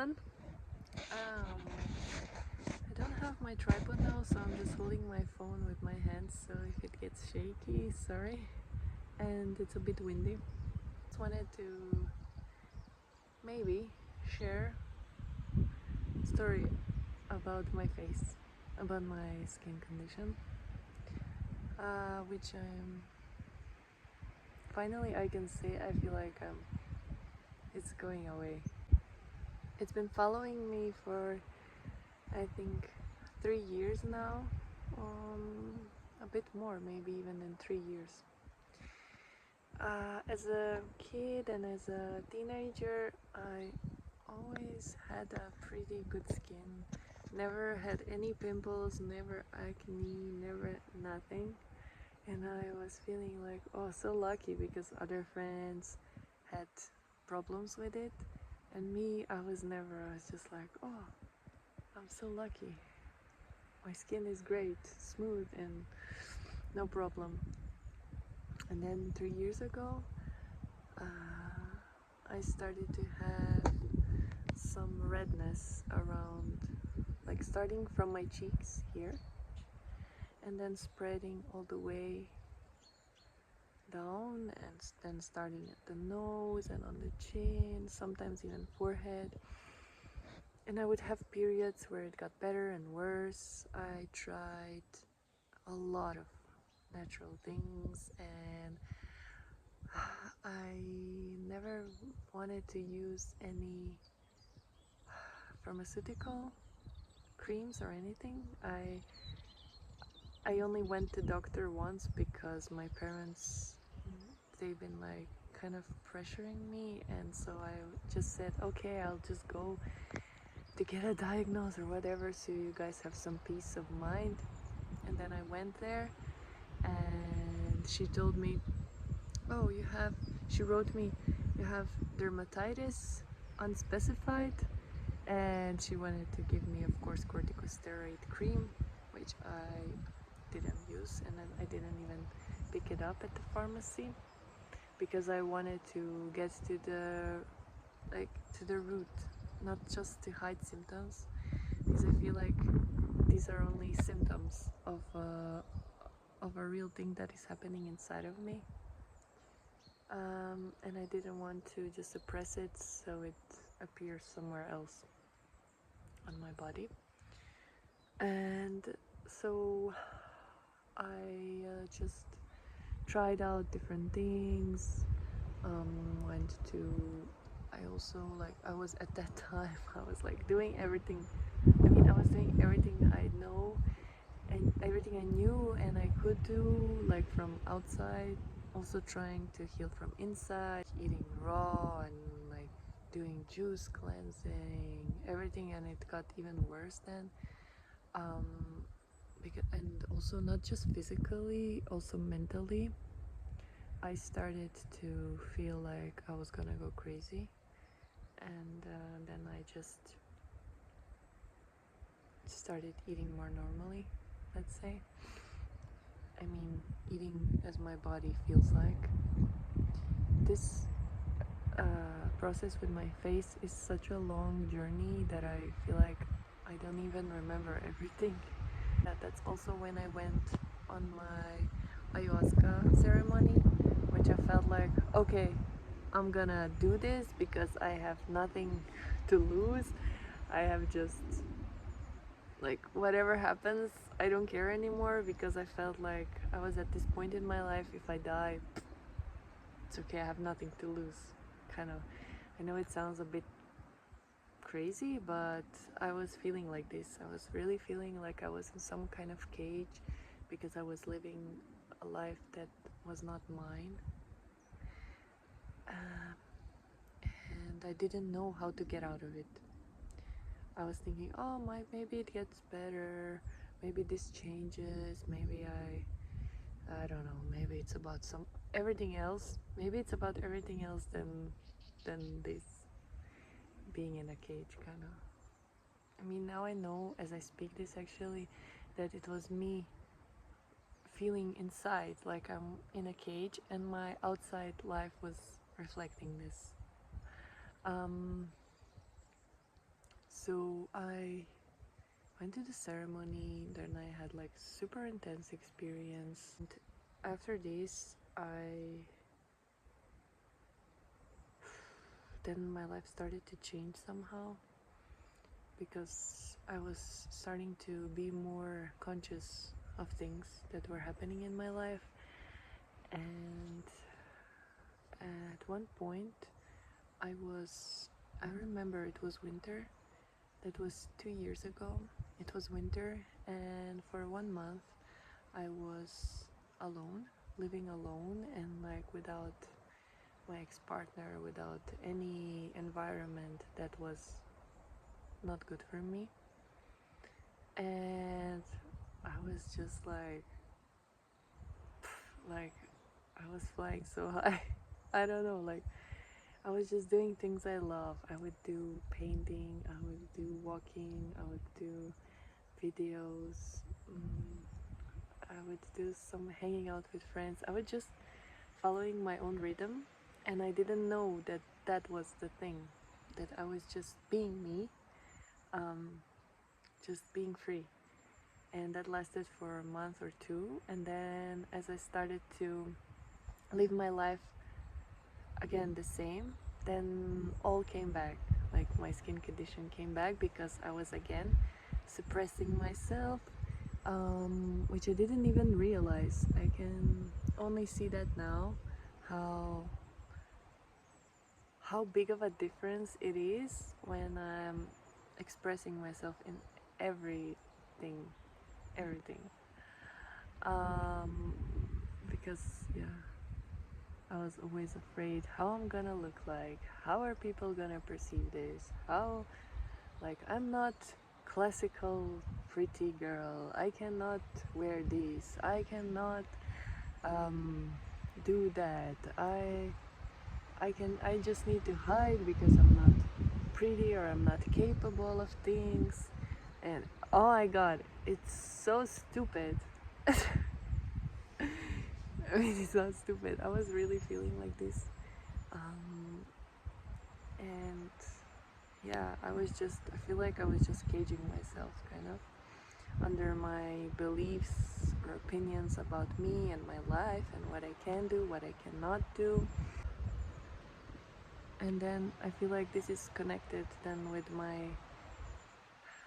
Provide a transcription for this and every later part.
everyone. I don't have my tripod now, so I'm just holding my phone with my hands, so if it gets shaky, sorry. And it's a bit windy. Just wanted to maybe share a story about my face, about my skin condition, which finally I can say I feel like it's going away. It's been following me for I think 3 years now, a bit more, maybe even in 3 years. As a kid and as a teenager, I always had a pretty good skin. Never had any pimples, never acne, never nothing. And I was feeling like, oh, so lucky because other friends had problems with it. And me, I was just like, oh, I'm so lucky. My skin is great, smooth, and no problem. And then 3 years ago, I started to have some redness around, like starting from my cheeks here, and then spreading all the way down, and then starting at the nose and on the chin, sometimes even forehead. And I would have periods where it got better and worse. I tried a lot of natural things, and I never wanted to use any pharmaceutical creams or anything. I only went to doctor once because my parents, they've been like kind of pressuring me, and so I just said, okay, I'll just go to get a diagnosis or whatever, so you guys have some peace of mind. And then I went there, and she told me, oh, she wrote me, you have dermatitis unspecified, and she wanted to give me, of course, corticosteroid cream, which I didn't use, and then I didn't even pick it up at the pharmacy because I wanted to get to the root, not just to hide symptoms, because I feel like these are only symptoms of a real thing that is happening inside of me. And I didn't want to just suppress it so it appears somewhere else on my body. And so I just tried out different things. Went to, I also I was at that time, I was like doing everything. I was doing everything I know and everything I knew and I could do, like from outside, also trying to heal from inside, eating raw and like doing juice cleansing, everything, and it got even worse then. And also not just physically, also mentally, I started to feel like I was gonna go crazy, and then I just started eating more normally, let's say. I mean, eating as my body feels like. This process with my face is such a long journey that I feel like I don't even remember everything. That's also when I went on my ayahuasca ceremony, which I felt like, okay, I'm gonna do this because I have nothing to lose. I have just, like, whatever happens, I don't care anymore, because I felt like I was at this point in my life, if I die, it's okay, I have nothing to lose, kind of. I know it sounds a bit crazy, but I was feeling like this. I was really feeling like I was in some kind of cage because I was living a life that was not mine. And I didn't know how to get out of it. I was thinking, oh, maybe it gets better, maybe this changes, maybe I don't know, maybe it's about everything else. Maybe it's about everything else than this being in a cage, kind of. I mean, now I know as I speak this actually that it was me feeling inside like I'm in a cage, and my outside life was reflecting this. So I went to the ceremony, then I had like super intense experience. And after this, then my life started to change somehow because I was starting to be more conscious of things that were happening in my life. And at one point, I remember it was winter. That was 2 years ago. It was winter, and for 1 month, I was alone, living alone, and like without my ex-partner, without any environment that was not good for me. And I was just like I was flying so high. I don't know, like I was just doing things I love. I would do painting, I would do walking, I would do videos, I would do some hanging out with friends. I would just following my own rhythm, and I didn't know that that was the thing, that I was just being me, just being free. And that lasted for a month or two, and then as I started to live my life again the same, then all came back. Like my skin condition came back because I was again suppressing myself, which I didn't even realize. I can only see that now, how big of a difference it is when I'm expressing myself in everything, everything. Because yeah, I was always afraid how I'm gonna look like, how are people gonna perceive this, how, like, I'm not classical pretty girl, I cannot wear this, I cannot do that, I just need to hide because I'm not pretty or I'm not capable of things. And oh my god, it's so stupid. I mean, it's not stupid. I was really feeling like this. And yeah, I feel like I was just caging myself kind of under my beliefs or opinions about me and my life and what I can do, what I cannot do. And then I feel like this is connected then with my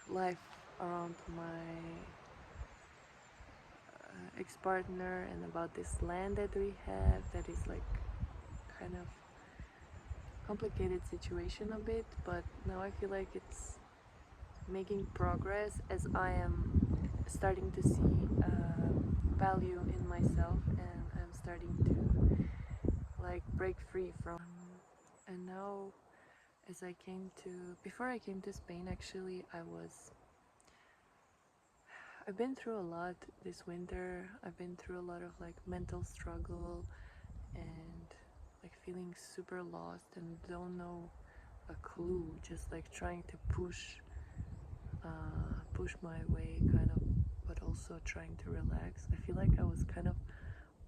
life around my ex-partner and about this land that we have that is like kind of complicated situation a bit, but now I feel like it's making progress as I am starting to see value in myself, and I'm starting to like break free from. And now, before I came to Spain, actually, I've been through a lot this winter. I've been through a lot of like mental struggle and like feeling super lost and don't know a clue, just like trying to push my way kind of, but also trying to relax. I feel like I was kind of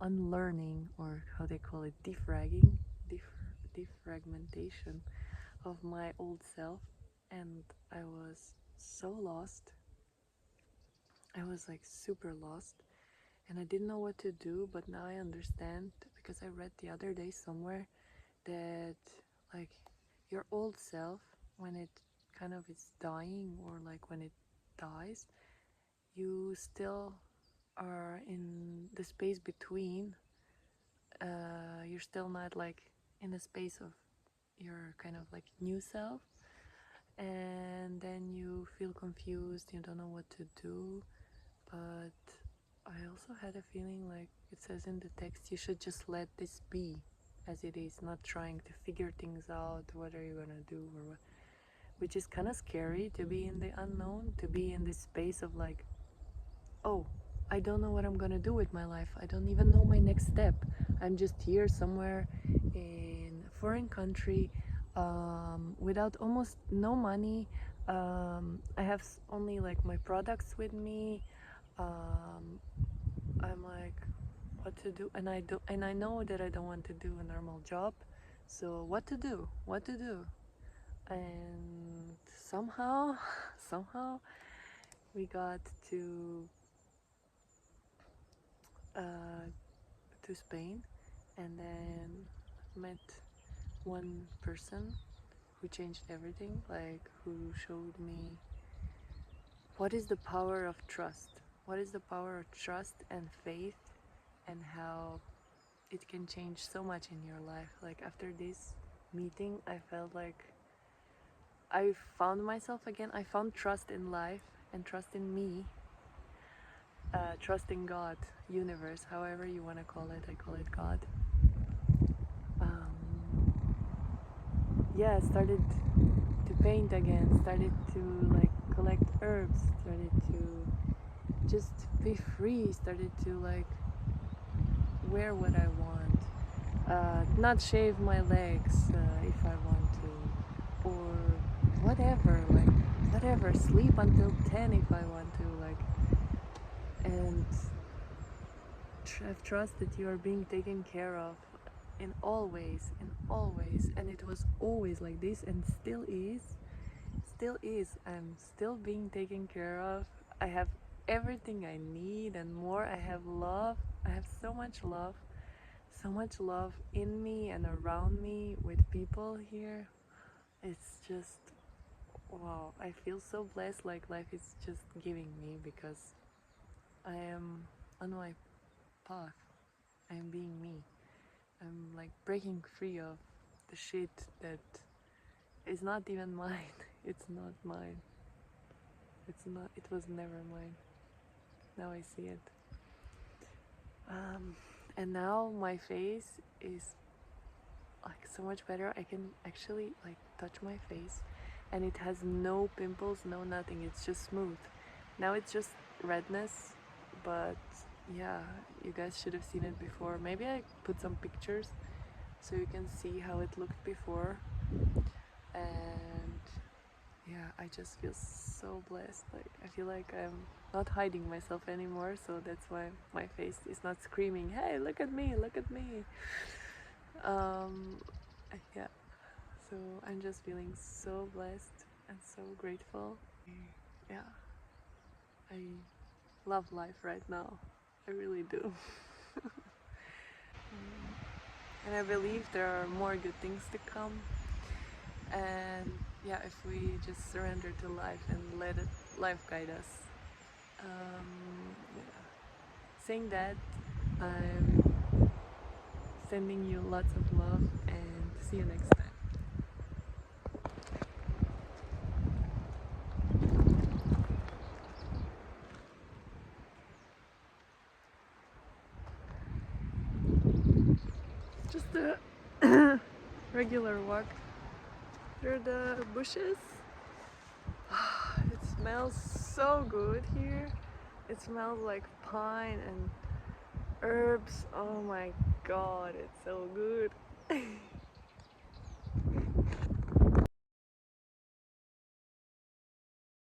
unlearning, or how they call it, defragmentation of my old self, and I was so lost. I was like super lost, and I didn't know what to do, but now I understand because I read the other day somewhere that like your old self, when it kind of is dying, or like when it dies, you still are in the space between. You're still not like in the space of your kind of like new self, and then you feel confused, you don't know what to do. But I also had a feeling like it says in the text, you should just let this be as it is, not trying to figure things out, what are you gonna do or what, which is kind of scary, to be in the unknown, to be in this space of like, oh, I don't know what I'm gonna do with my life, I don't even know my next step, I'm just here somewhere in a foreign country, without almost no money. I have only like my products with me. I'm like, what to do, and I know that I don't want to do a normal job, so what to do, and somehow somehow we got uh, to Spain, and then met one person who changed everything, like who showed me what is the power of trust, what is the power of trust and faith, and how it can change so much in your life. Like after this meeting, I felt like I found myself again. I found trust in life and trust in me, trust in God, universe, however you want to call it. I call it God. Yeah, started to paint again, started to like collect herbs, started to just be free, started to like wear what I want, not shave my legs if I want to, or whatever, like whatever, sleep until 10 if I want to, like, and have trust that you are being taken care of in all ways, and it was always like this and still is. I'm still being taken care of. I have everything I need and more. I have love. I have so much love, so much love in me and around me with people here. It's just wow. I feel so blessed, like life is just giving me, because I am on my path. I am being me. I'm like breaking free of the shit that is not even mine. It's not mine. It's not. It was never mine. Now I see it. And now my face is like so much better. I can actually like touch my face, and it has no pimples, no nothing. It's just smooth. Now it's just redness, but yeah, you guys should have seen it before. Maybe I put some pictures so you can see how it looked before. And yeah, I just feel so blessed. Like I feel like I'm not hiding myself anymore, so that's why my face is not screaming, "Hey, look at me, look at me." Um, yeah. So I'm just feeling so blessed and so grateful. Yeah, I love life right now. I really do. And I believe there are more good things to come. And yeah, if we just surrender to life and let life guide us. Yeah. Saying that, I'm sending you lots of love and see you next time. Just a regular walk through the bushes. It smells so good here. It smells like pine and herbs. Oh my god, it's so good.